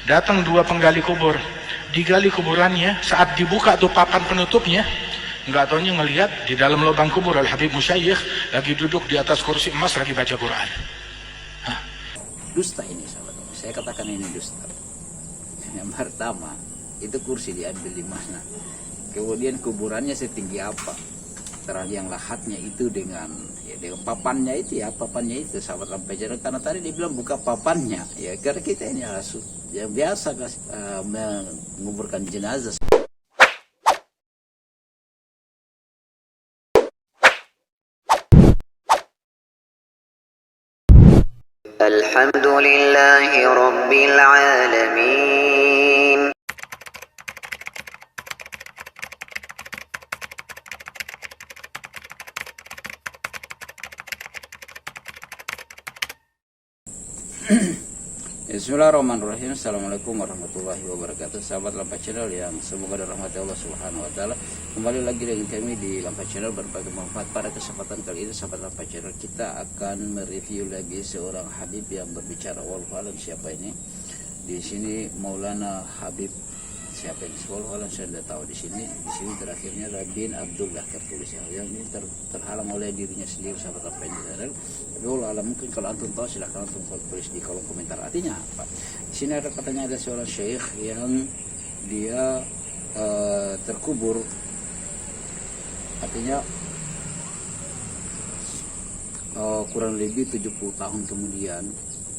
Datang dua penggali kubur, digali kuburannya, saat dibuka tuh papan penutupnya, nggak taunya ngelihat di dalam lubang kubur Al-Habib Musyayikh lagi duduk di atas kursi emas lagi baca Quran. Hah? Dusta ini sahabat, saya katakan ini dusta. Yang pertama, itu kursi diambil di mana? Kemudian kuburannya setinggi apa? Terus yang lahatnya itu dengan papannya itu sahabat lampai channel, karena tadi dibilang buka papannya ya, karena kita ini yang biasa menguburkan jenazah. Alhamdulillahi Rabbil Alamin. Bismillahirrahmanirrahim. Assalamualaikum warahmatullahi wabarakatuh. Sahabat Lampai Channel yang semoga dirahmati Allah Subhanahu wa taala. Kembali lagi dengan kami di Lampai Channel, berbagi manfaat. Pada kesempatan kali ini sahabat Lampai Channel, kita akan mereview lagi seorang Habib yang berbicara. Wallahu alam siapa ini. Di sini Maulana Habib siapa ini? Wallahu alam saya tidak tahu. Di sini terakhirnya Bin Abdullah tertulis ya. Yang ini terhalang oleh dirinya sendiri sahabat Lampai Channel. Tapi wallahu alam, mungkin kalau antum tahu silahkan antum tulis di kolom komentar. Artinya apa? Di sini ada katanya ada seorang syekh yang dia terkubur, artinya kurang lebih 70 tahun kemudian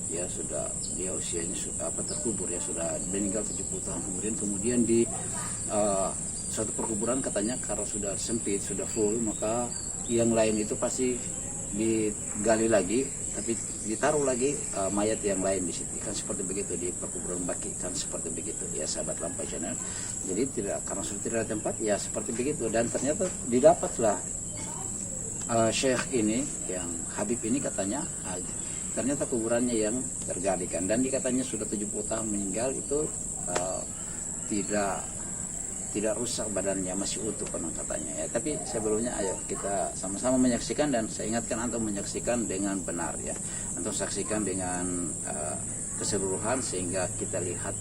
ya sudah dia usianya sudah terkubur ya, sudah meninggal 70 tahun kemudian di suatu perkuburan katanya karena sudah sempit, sudah full, maka yang lain itu pasti digali lagi, tapi ditaruh lagi mayat yang lain di situ, kan seperti begitu di perkuburan Baki, kan seperti begitu ya sahabat Lampai Channel. Jadi karena sudah tidak ada tempat ya seperti begitu, dan ternyata didapatlah syekh ini yang Habib ini katanya ternyata kuburannya yang tergalikan, dan dikatanya sudah 70 tahun meninggal itu tidak rusak badannya, masih utuh konon katanya ya. Tapi sebelumnya ayo kita sama-sama menyaksikan, dan saya ingatkan antum menyaksikan dengan benar ya, antum saksikan dengan keseluruhan sehingga kita lihat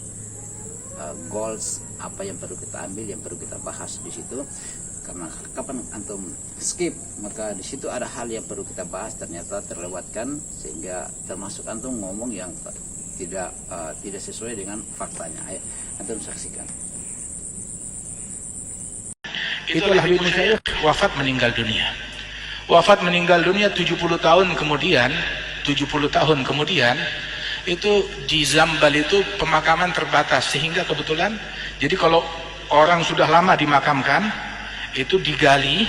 goals apa yang perlu kita ambil, yang perlu kita bahas di situ. Karena kapan antum skip, maka di situ ada hal yang perlu kita bahas ternyata terlewatkan, sehingga termasuk antum ngomong yang tidak sesuai dengan faktanya. Ayo antum saksikan. Itulah Habib Musyayikh wafat meninggal dunia. Wafat meninggal dunia 70 tahun kemudian itu di Zambal itu pemakaman terbatas, sehingga kebetulan jadi kalau orang sudah lama dimakamkan itu digali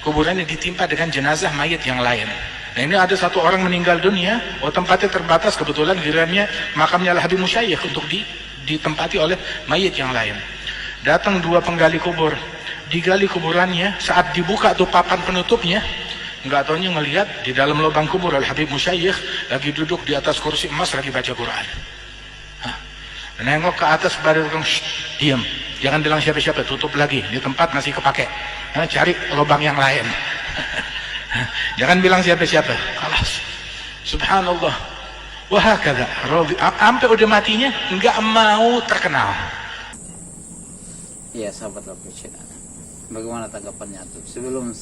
kuburannya ditimpa dengan jenazah mayat yang lain. Nah ini ada satu orang meninggal dunia, tempatnya terbatas, kebetulan gilirannya makamnya Habib Musyayikh untuk ditempati oleh mayat yang lain. Datang dua penggali kubur, digali kuburannya, saat dibuka tuh papan penutupnya, nggak taunya ngelihat di dalam lubang kubur Al-Habib Musyayikh lagi duduk di atas kursi emas lagi baca Quran. Nengok ke atas pada tukang, diam, jangan bilang siapa-siapa, tutup lagi, di tempat masih kepake, cari lubang yang lain. Jangan bilang siapa-siapa, kalas. Subhanallah. Wahakadha, sampai udah matinya nggak mau terkenal. Iya sahabat Lampai Channel, bagaimana tanggapannya antum? Sebelum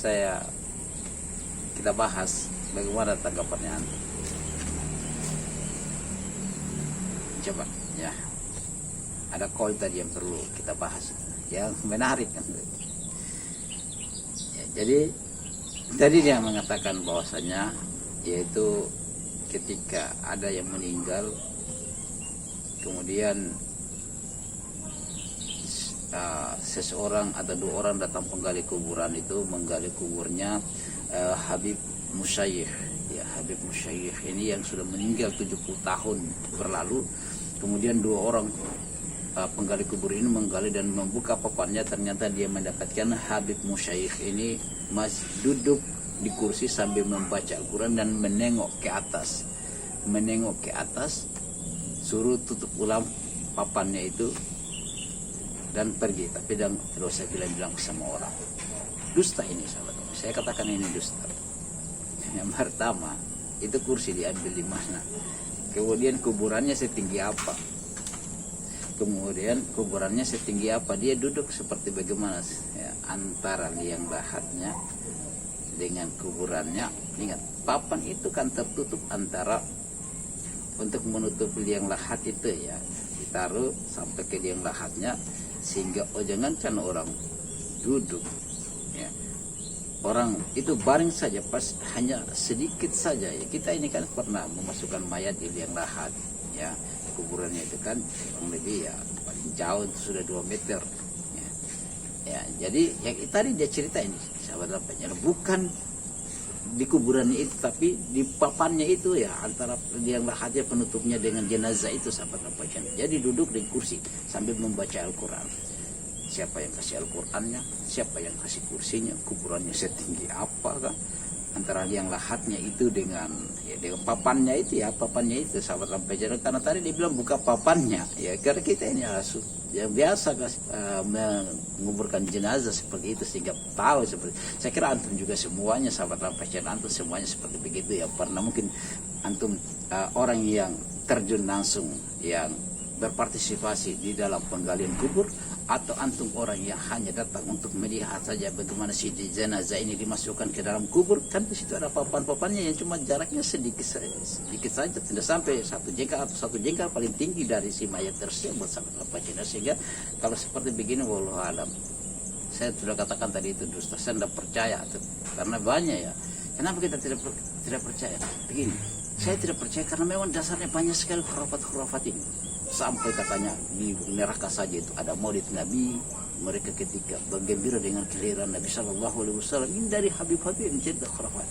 kita bahas, bagaimana tanggapannya antum? Coba ya, ada call tadi yang perlu kita bahas, yang menarik kan ya. Jadi tadi dia mengatakan bahwasanya yaitu ketika ada yang meninggal, kemudian seseorang atau dua orang datang penggali kuburan itu menggali kuburnya Habib Musyayikh ya. Habib Musyayikh ini yang sudah meninggal 70 tahun berlalu, kemudian dua orang penggali kubur ini menggali dan membuka papannya, ternyata dia mendapatkan Habib Musyayikh ini masih duduk di kursi sambil membaca Al-Quran dan menengok ke atas, suruh tutup ulang papannya itu dan pergi, tapi tidak usah bilang sama orang. Dusta ini sahabat, saya katakan ini dusta. Yang pertama, itu kursi diambil di mana? Kemudian kuburannya setinggi apa? kemudian kuburannya setinggi apa, dia duduk seperti bagaimana ya, antara liang lahatnya dengan kuburannya. Ingat, papan itu kan tertutup antara, untuk menutup liang lahat itu ya, ditaruh sampai ke liang lahatnya, sehingga jangankan orang duduk ya, orang itu baring saja pas hanya sedikit saja ya. Kita ini kan pernah memasukkan mayat di liang lahat ya, kuburannya itu kan kurang lebih ya paling jauh itu sudah 2 meter ya. Ya, jadi yang tadi dia cerita ini sahabat lapanya, bukan di kuburannya itu tapi di papannya itu ya, antara liang lahatnya penutupnya dengan jenazah itu sahabat lapanya. Jadi duduk di kursi sambil membaca Al-Quran. Siapa yang kasih Al-Qurannya, siapa yang kasih kursinya, kuburannya setinggi apa kan, antara liang lahatnya itu dengan ya, dengan papannya itu ya, papannya itu sahabat lampai jalan. Karena tadi dia bilang buka papannya ya, karena kita ini yang biasa menguburkan jenazah seperti itu, sehingga tahu seperti, saya kira antum juga semuanya sahabat lampai jalan, antum semuanya seperti begitu ya, pernah mungkin antum orang yang terjun langsung, yang berpartisipasi di dalam penggalian kubur, atau antum orang yang hanya datang untuk melihat saja bagaimana si jenazah ini dimasukkan ke dalam kubur. Kan di situ ada papan-papannya yang cuma jaraknya sedikit saja, tidak sampai 1 jengkal atau 1 jengkal paling tinggi dari si mayat tersebut sampai apa jenazah. Sehingga kalau seperti begini, wallahu alam, saya sudah katakan tadi itu dusta, saya tidak percaya karena banyak ya. Kenapa kita tidak percaya? Begini, saya tidak percaya karena memang dasarnya banyak sekali khurafat-khurafat ini. Sampai katanya di neraka saja itu ada maulid Nabi, mereka ketika bergembira dengan kelahiran Nabi Shallallahu Alaihi Wasallam. Ini dari Habib-Habib yang cerita khurafat.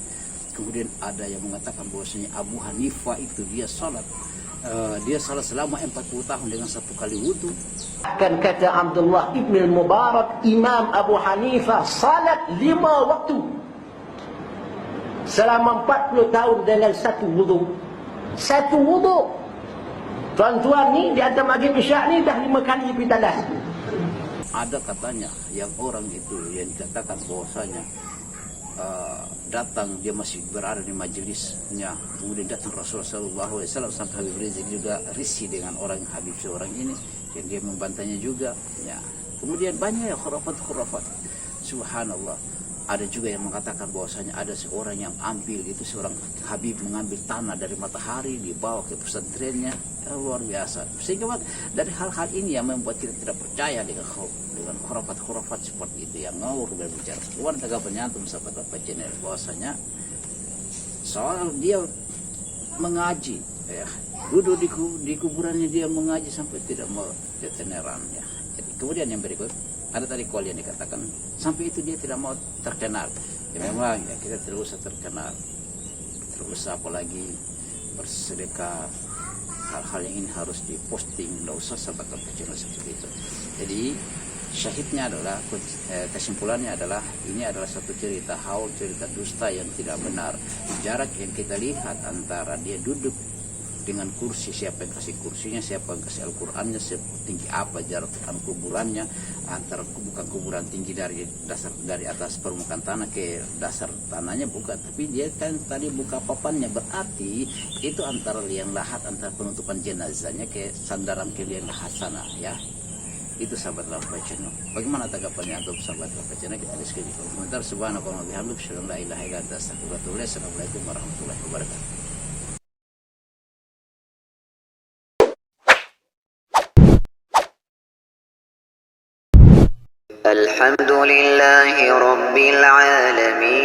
Kemudian ada yang mengatakan bahwasanya Abu Hanifah itu dia salat selama 40 tahun dengan 1 kali wudhu. Kan kata Abdullah ibn al-Mubarak, Imam Abu Hanifah salat 5 waktu selama 40 tahun dengan 1 wudhu. 1 wudhu. Tuan-tuan ni di antara maghrib isyak ni dah 5 kali pitadas. Ada katanya yang orang itu yang dikatakan bahwasanya datang, dia masih berada di majelisnya, kemudian datang Rasulullah SAW sampai Habib Rizik juga risih dengan orang Habib seorang ini, yang dia membantahnya juga ya. Kemudian banyak ya khurafat-khurafat, subhanallah. Ada juga yang mengatakan bahwasanya ada seorang yang ambil itu, seorang Habib mengambil tanah dari matahari dibawa ke pesantrennya ya, luar biasa. Sehingga dari hal-hal ini yang membuat kita tidak percaya dengan khurafat-khurafat seperti itu yang ngawur berbicara. Bukan tanggapannya antum sahabat apa channel bahwasanya soal dia mengaji ya, duduk di kuburannya dia mengaji sampai tidak mau keteneran ya. Jadi, kemudian yang berikut ada tadi kol yang dikatakan sampai itu dia tidak mau terkenal. Ya memang ya, kita tidak usah terkenal, tidak usah apalagi bersedekah, hal-hal yang ini harus diposting, tidak usah sahabat channel seperti itu. Jadi syahidnya adalah, kesimpulannya adalah ini adalah satu cerita haul, cerita dusta yang tidak benar. Jarak yang kita lihat antara dia duduk dengan kursi, siapa yang kasih kursinya, siapa yang kasih Al-Qurannya, setinggi apa jarak kuburannya, antara bukan kuburan tinggi dari dasar, dari atas permukaan tanah ke dasar tanahnya, bukan, tapi dia kan tadi buka papannya, berarti itu antara liang lahat, antara penutupan jenazahnya ke sandaran ke liang lahat sana ya. Itu sahabat Lampai Channel. Bagaimana tanggapannya untuk sahabat Lampai Channel? Kita diskusi di komentar. Subhanallah wa bihamdihi, asyhadu an la ilaha illa anta, astaghfiruka wa atubu ilaik. Assalamualaikum warahmatullahi wabarakatuh. الحمد لله رب العالمين